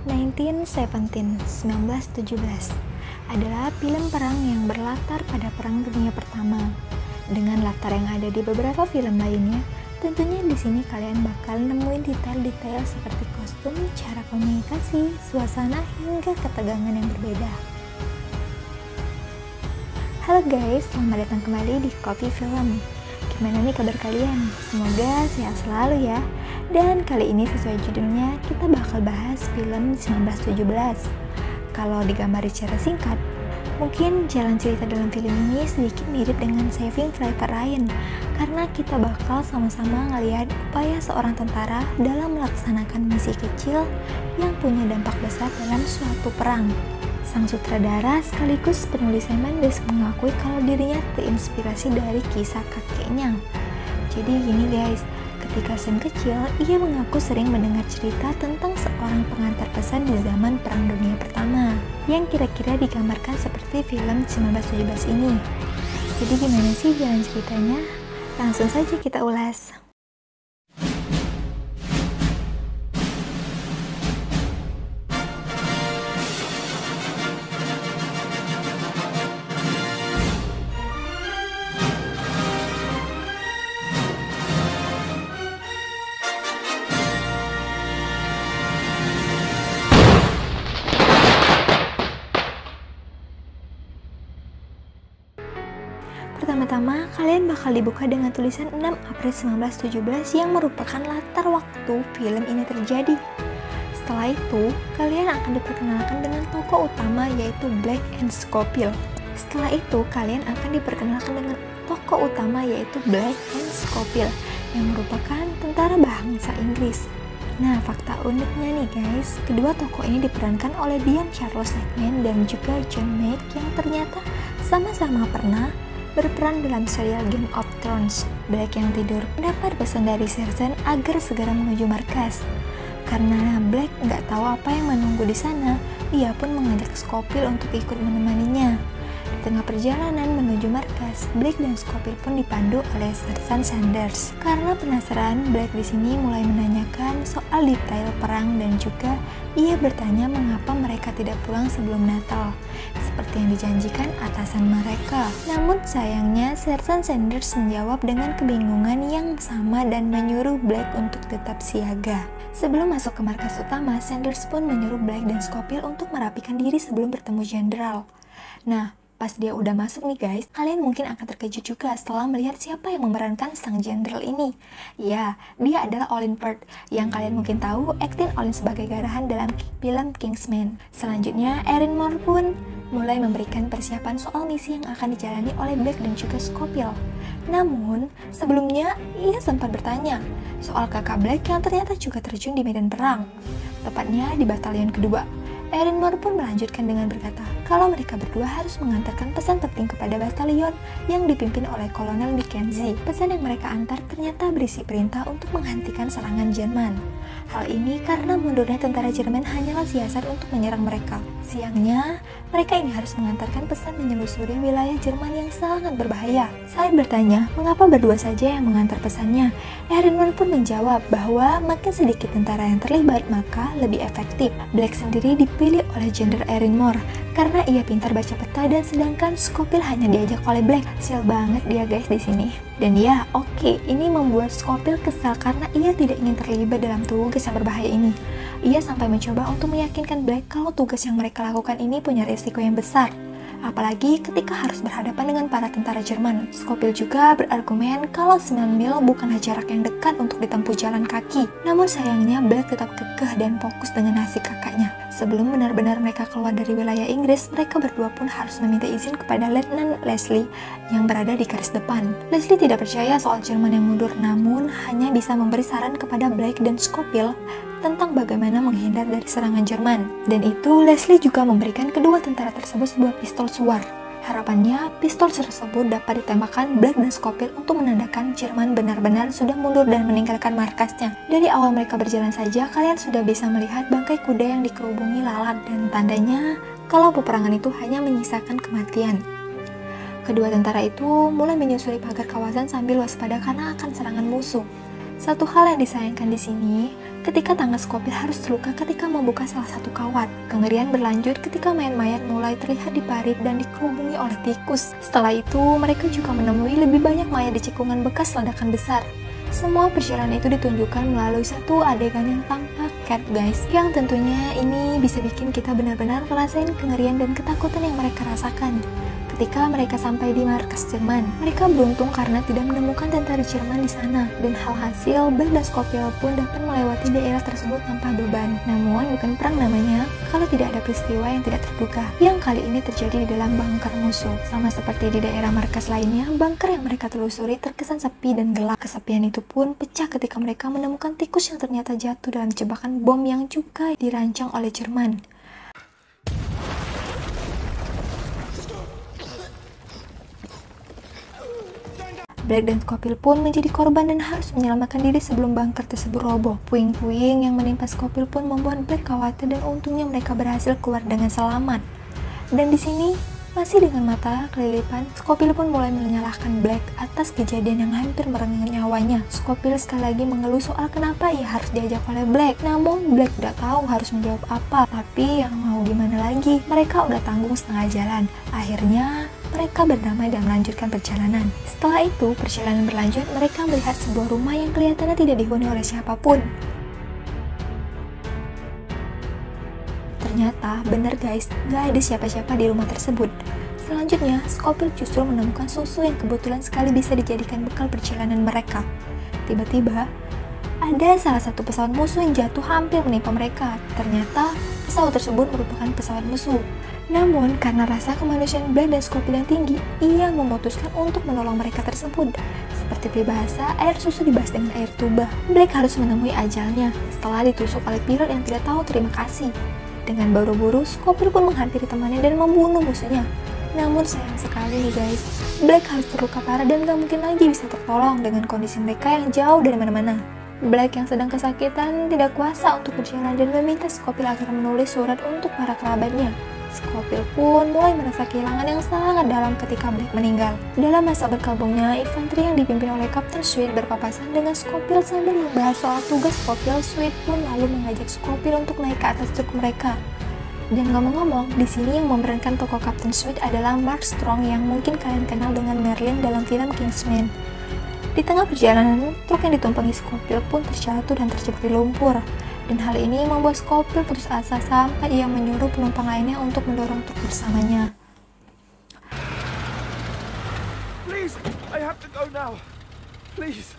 1917 adalah film perang yang berlatar pada Perang Dunia Pertama. Dengan latar yang ada di beberapa film lainnya, tentunya di sini kalian bakal nemuin detail-detail seperti kostum, cara komunikasi, suasana, hingga ketegangan yang berbeda. Halo guys, selamat datang kembali di Kopi Film. Gimana nih kabar kalian? Semoga sehat selalu ya. Dan kali ini sesuai judulnya, kita bakal bahas film 1917. Kalau digambar secara singkat, mungkin jalan cerita dalam film ini sedikit mirip dengan Saving Private Ryan, karena kita bakal sama-sama ngelihat upaya seorang tentara dalam melaksanakan misi kecil yang punya dampak besar dalam suatu perang. Sang sutradara sekaligus penulis Sam Mendes mengakui kalau dirinya terinspirasi dari kisah kakeknya. Jadi gini guys, ketika Sam kecil, ia mengaku sering mendengar cerita tentang seorang pengantar pesan di zaman Perang Dunia Pertama yang kira-kira digambarkan seperti film 1917 ini. Jadi gimana sih jalan ceritanya? Langsung saja kita ulas. Pertama-tama, kalian bakal dibuka dengan tulisan 6 April 1917 yang merupakan latar waktu film ini terjadi. Setelah itu, kalian akan diperkenalkan dengan tokoh utama yaitu Black and Scofield. Setelah itu, kalian akan diperkenalkan dengan tokoh utama yaitu Black and Scofield yang merupakan tentara bangsa Inggris. Nah, fakta uniknya nih guys, kedua tokoh ini diperankan oleh Dean Charles Lackman dan juga John Mack yang ternyata sama-sama pernah berperan dalam serial Game of Thrones. Black yang tidur mendapat pesan dari Cersei agar segera menuju markas. Karena Black nggak tahu apa yang menunggu di sana, ia pun mengajak Scofield untuk ikut menemaninya. Di tengah perjalanan menuju markas, Black dan Scofield pun dipandu oleh Sersan Sanders. Karena penasaran, Black di sini mulai menanyakan soal detail perang dan juga ia bertanya mengapa mereka tidak pulang sebelum Natal, seperti yang dijanjikan atasan mereka. Namun sayangnya, Sersan Sanders menjawab dengan kebingungan yang sama dan menyuruh Black untuk tetap siaga. Sebelum masuk ke markas utama, Sanders pun menyuruh Black dan Scofield untuk merapikan diri sebelum bertemu jenderal. Nah, pas dia udah masuk nih guys, kalian mungkin akan terkejut juga setelah melihat siapa yang memerankan sang jenderal ini. Ya, dia adalah Olin Firth, yang kalian mungkin tahu akting Olin sebagai Garahan dalam film Kingsman. Selanjutnya, Erin Moore pun mulai memberikan persiapan soal misi yang akan dijalani oleh Black dan juga Scofield. Namun, sebelumnya ia sempat bertanya soal kakak Black yang ternyata juga terjun di medan perang, tepatnya di batalion kedua. Erin Moore pun melanjutkan dengan berkata kalau mereka berdua harus mengantarkan pesan penting kepada batalion yang dipimpin oleh Kolonel Mackenzie. Pesan yang mereka antar ternyata berisi perintah untuk menghentikan serangan Jerman. Hal ini karena mundurnya tentara Jerman hanyalah siasat untuk menyerang mereka. Siangnya, mereka ini harus mengantarkan pesan menyelusuri wilayah Jerman yang sangat berbahaya. Saat bertanya mengapa berdua saja yang mengantar pesannya, Erin Moore pun menjawab bahwa makin sedikit tentara yang terlibat maka lebih efektif. Black sendiri dipilih oleh Jenderal Erin Moore karena ia pintar baca peta, dan sedangkan Scofield hanya diajak oleh Black. Sial banget dia guys di sini. Dan ya, oke, ini membuat Scofield kesal karena ia tidak ingin terlibat dalam tugas yang berbahaya ini. Ia sampai mencoba untuk meyakinkan Black kalau tugas yang mereka lakukan ini punya risiko yang besar. Apalagi ketika harus berhadapan dengan para tentara Jerman. Scofield juga berargumen kalau 9 mil bukanlah jarak yang dekat untuk ditempuh jalan kaki. Namun sayangnya Black tetap kekeh dan fokus dengan nasib kakaknya. Sebelum benar-benar mereka keluar dari wilayah Inggris, mereka berdua pun harus meminta izin kepada Letnan Leslie yang berada di garis depan. Leslie tidak percaya soal Jerman yang mundur, namun hanya bisa memberi saran kepada Black dan Scofield tentang bagaimana menghindar dari serangan Jerman. Dan itu Leslie juga memberikan kedua tentara tersebut sebuah pistol suar. Harapannya, pistol tersebut dapat ditembakkan Black dan Scofield untuk menandakan Jerman benar-benar sudah mundur dan meninggalkan markasnya. Dari awal mereka berjalan saja, kalian sudah bisa melihat bangkai kuda yang dikerubungi lalat, dan tandanya kalau peperangan itu hanya menyisakan kematian. Kedua tentara itu mulai menyusuri pagar kawasan sambil waspada karena akan serangan musuh. Satu hal yang disayangkan di sini, ketika tangan Scopil harus terluka ketika membuka salah satu kawat. Kengerian berlanjut ketika mayat-mayat mulai terlihat di parit dan dikerubungi oleh tikus. Setelah itu, mereka juga menemui lebih banyak mayat di cekungan bekas ledakan besar. Semua perjalanan itu ditunjukkan melalui satu adegan yang tanpa cut guys, yang tentunya ini bisa bikin kita benar-benar ngerasain kengerian dan ketakutan yang mereka rasakan. Ketika mereka sampai di markas Jerman, mereka beruntung karena tidak menemukan tentara Jerman di sana, dan hasil Black dan Scopil pun dapat melewati daerah tersebut tanpa beban. Namun bukan perang namanya kalau tidak ada peristiwa yang tidak terduga, yang kali ini terjadi di dalam bunker musuh. Sama seperti di daerah markas lainnya, bunker yang mereka telusuri terkesan sepi dan gelap. Kesepian itu pun pecah ketika mereka menemukan tikus yang ternyata jatuh dalam jebakan bom yang juga dirancang oleh Jerman. Black dan Scopil pun menjadi korban dan harus menyelamatkan diri sebelum bunker tersebut roboh. Puing-puing yang menimpa Scopil pun membuat Black khawatir dan untungnya mereka berhasil keluar dengan selamat. Dan di sini, masih dengan mata kelilipan, Scopil pun mulai menyalahkan Black atas kejadian yang hampir merenggut nyawanya. Scopil sekali lagi mengeluh soal kenapa ia harus diajak oleh Black. Namun Black tidak tahu harus menjawab apa. Tapi yang mau gimana lagi, mereka udah tanggung setengah jalan. Akhirnya, mereka berdamai dan melanjutkan perjalanan. Setelah itu, perjalanan berlanjut, mereka melihat sebuah rumah yang kelihatannya tidak dihuni oleh siapapun. Ternyata, bener guys, gak ada siapa-siapa di rumah tersebut. Selanjutnya, Scopil justru menemukan susu yang kebetulan sekali bisa dijadikan bekal perjalanan mereka. Tiba-tiba, ada salah satu pesawat musuh yang jatuh hampir menimpa mereka. Ternyata, pesawat tersebut merupakan pesawat musuh. Namun, karena rasa kemanusiaan Black dan Scopil yang tinggi, ia memutuskan untuk menolong mereka tersebut. Seperti peribahasa, air susu dibahas dengan air tuba. Black harus menemui ajalnya setelah ditusuk oleh pilot yang tidak tahu terima kasih. Dengan buru-buru, Scopil pun menghampiri temannya dan membunuh musuhnya. Namun sayang sekali nih guys, Black harus terluka parah dan gak mungkin lagi bisa tertolong dengan kondisi mereka yang jauh dari mana-mana. Black yang sedang kesakitan tidak kuasa untuk berjalan dan meminta Scopil agar menulis surat untuk para kerabatnya. Scopil pun mulai merasa kehilangan yang sangat dalam ketika Black meninggal. Dalam masa berkabungnya, infanteri yang dipimpin oleh Kapten Sweet berpapasan dengan Scopil sambil membahas soal tugas Scopil. Sweet pun lalu mengajak Scopil untuk naik ke atas truk mereka. Dan ngomong-ngomong, di sini yang memerankan tokoh Kapten Sweet adalah Mark Strong yang mungkin kalian kenal dengan Merlin dalam film Kingsman. Di tengah perjalanan, truk yang ditumpangi Scopil pun terjatuh dan terjebak di lumpur. Dan hal ini membuat Scopil putus asa sampai ia menyuruh penumpang lainnya untuk mendorong truk bersamanya. Please, I have to go now. Please.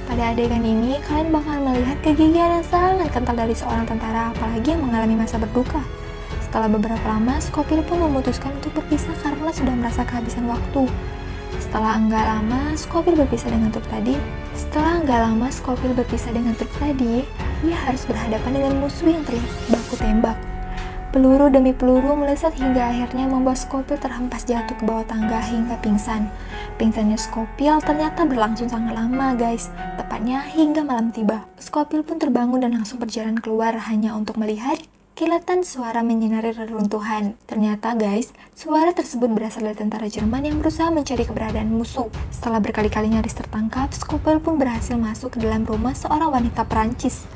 Pada adegan ini, kalian bakal melihat kegigihan yang sangat kental dari seorang tentara, apalagi yang mengalami masa berduka. Setelah beberapa lama, Scopil pun memutuskan untuk berpisah karena sudah merasa kehabisan waktu. Setelah enggak lama, Scopil berpisah dengan truk tadi, ia harus berhadapan dengan musuh yang terlihat baku tembak. Peluru demi peluru melesat hingga akhirnya membuat Scopil terhempas jatuh ke bawah tangga hingga pingsan. Pingsannya Scopil ternyata berlangsung sangat lama guys, tepatnya hingga malam tiba. Scopil pun terbangun dan langsung berjalan keluar hanya untuk melihat kilatan suara menyinari reruntuhan. Ternyata guys, suara tersebut berasal dari tentara Jerman yang berusaha mencari keberadaan musuh. Setelah berkali-kali nyaris tertangkap, Scopil pun berhasil masuk ke dalam rumah seorang wanita Perancis.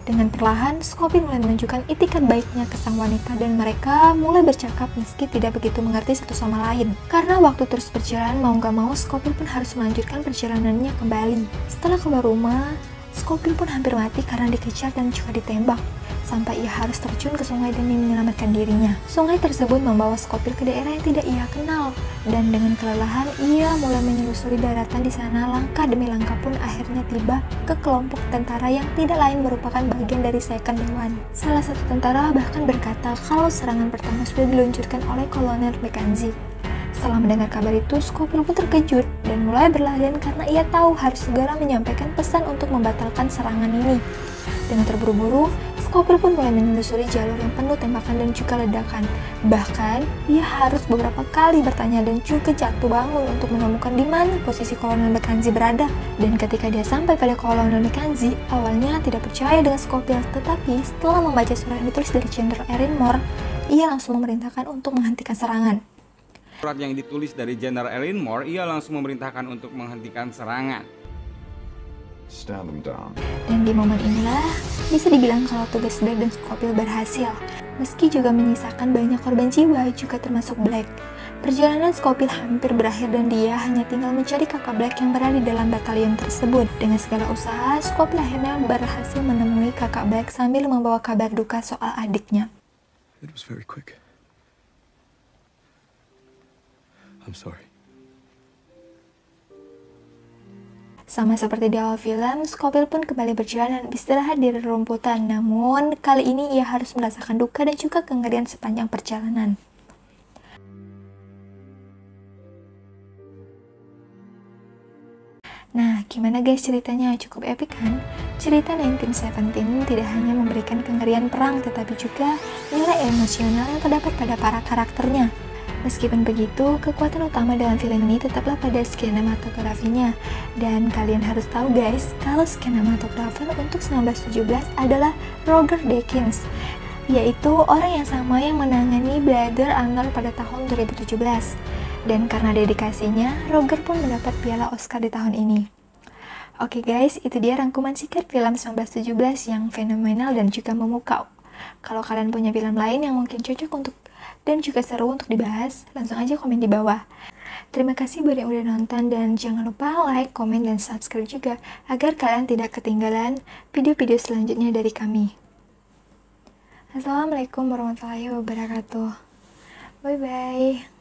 Dengan perlahan, Scopil mulai menunjukkan itikat baiknya ke sang wanita dan mereka mulai bercakap meski tidak begitu mengerti satu sama lain. Karena waktu terus berjalan, mau gak mau Scopil pun harus melanjutkan perjalanannya kembali. Setelah keluar rumah, Scopil pun hampir mati karena dikejar dan juga ditembak. Sampai ia harus terjun ke sungai demi menyelamatkan dirinya. Sungai tersebut membawa Scopil ke daerah yang tidak ia kenal. Dan dengan kelelahan, ia mulai menyelusuri daratan di sana. Langkah demi langkah pun akhirnya tiba ke kelompok tentara yang tidak lain merupakan bagian dari Second Dewan. Salah satu tentara bahkan berkata kalau serangan pertama sudah diluncurkan oleh Kolonel Mackenzie. Setelah mendengar kabar itu, Scopil pun terkejut dan mulai berlarian karena ia tahu harus segera menyampaikan pesan untuk membatalkan serangan ini. Dengan terburu-buru, Scopil pun mulai menelusuri jalur yang penuh tembakan dan juga ledakan. Bahkan, ia harus beberapa kali bertanya dan juga jatuh bangun untuk menemukan di mana posisi Kolonel Mackenzie berada. Dan ketika dia sampai pada Kolonel Mackenzie, awalnya tidak percaya dengan Scopil, tetapi setelah membaca surat yang ditulis dari General Erin Moore, ia langsung memerintahkan untuk menghentikan serangan. Surat yang ditulis dari General Erin Moore, ia langsung memerintahkan untuk menghentikan serangan. Stand them down. Dan di momen inilah bisa dibilang kalau tugas Black dan Scofield berhasil. Meski juga menyisakan banyak korban jiwa, juga termasuk Black. Perjalanan Scofield hampir berakhir dan dia hanya tinggal mencari kakak Black yang berada di dalam batalion tersebut. Dengan segala usaha, Scofield akhirnya berhasil menemui kakak Black sambil membawa kabar duka soal adiknya. It was very quick. I'm sorry. Sama seperti di awal film, Scofield pun kembali berjalan dan beristirahat di rerumputan. Namun, kali ini ia harus merasakan duka dan juga kengerian sepanjang perjalanan. Nah, gimana guys ceritanya? Cukup epik kan? Cerita 1917 tidak hanya memberikan kengerian perang, tetapi juga nilai emosional yang terdapat pada para karakternya. Meskipun begitu, kekuatan utama dalam film ini tetaplah pada sinematografinya. Dan kalian harus tahu guys, kalau sinematografer untuk 1917 adalah Roger Deakins, yaitu orang yang sama yang menangani Blade Runner pada tahun 2017. Dan karena dedikasinya, Roger pun mendapat piala Oscar di tahun ini. Oke guys, itu dia rangkuman singkat film 1917 yang fenomenal dan juga memukau. Kalau kalian punya film lain yang mungkin cocok untuk dan juga seru untuk dibahas, langsung aja komen di bawah. Terima kasih buat yang udah nonton dan jangan lupa like, komen, dan subscribe juga agar kalian tidak ketinggalan video-video selanjutnya dari kami. Assalamualaikum warahmatullahi wabarakatuh. Bye-bye.